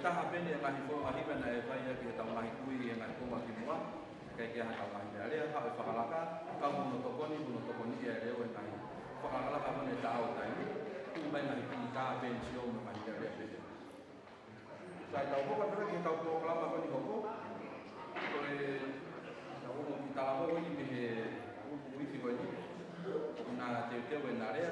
taha pene ngahi fo ngahi na e vai ki ta ngahi kui e ngahi ko ki mua kai ki ha ta ngahi ale ha e whakalaka ka muno tokoni e reo e ngahi whakalaka pone ta au tai ku mai ngahi ki ka pene sio mo ngahi ale pene sai tau hoka pere ki tau ko lama ko ni hoko ko e tau mo ki ta ho ni me ui fi ko ni na te we na rea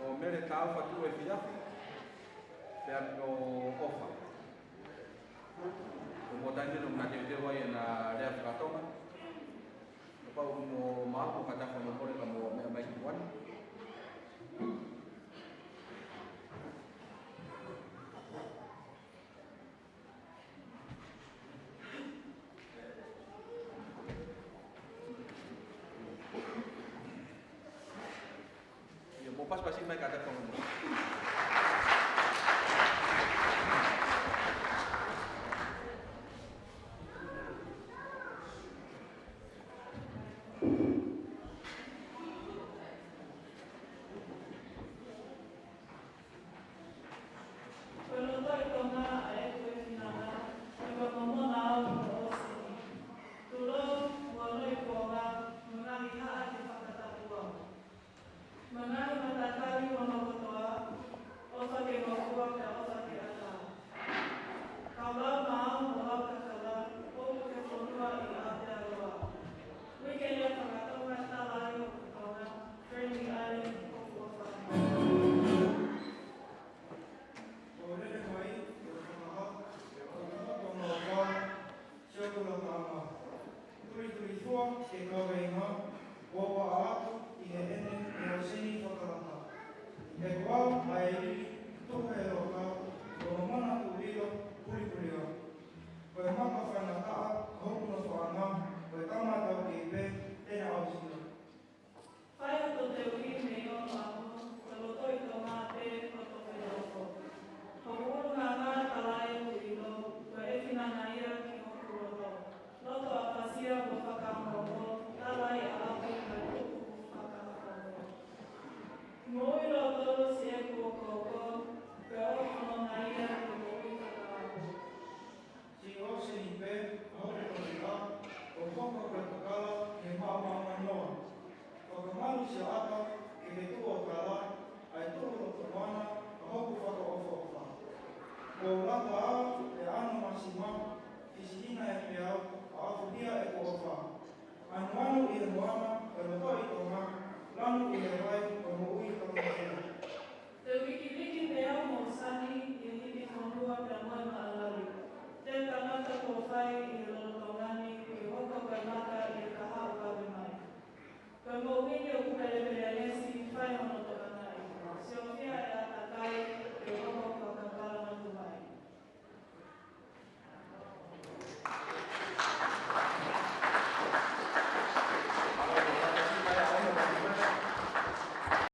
o mere tau fatu e fiafi pe o ofa o motani no na te wai na rea whakatoma o pau no maapu katafa no kore ka mo mea mai kuan pas pasti mai kata kamu. Anu i moana, e rotoi tonga, lanu i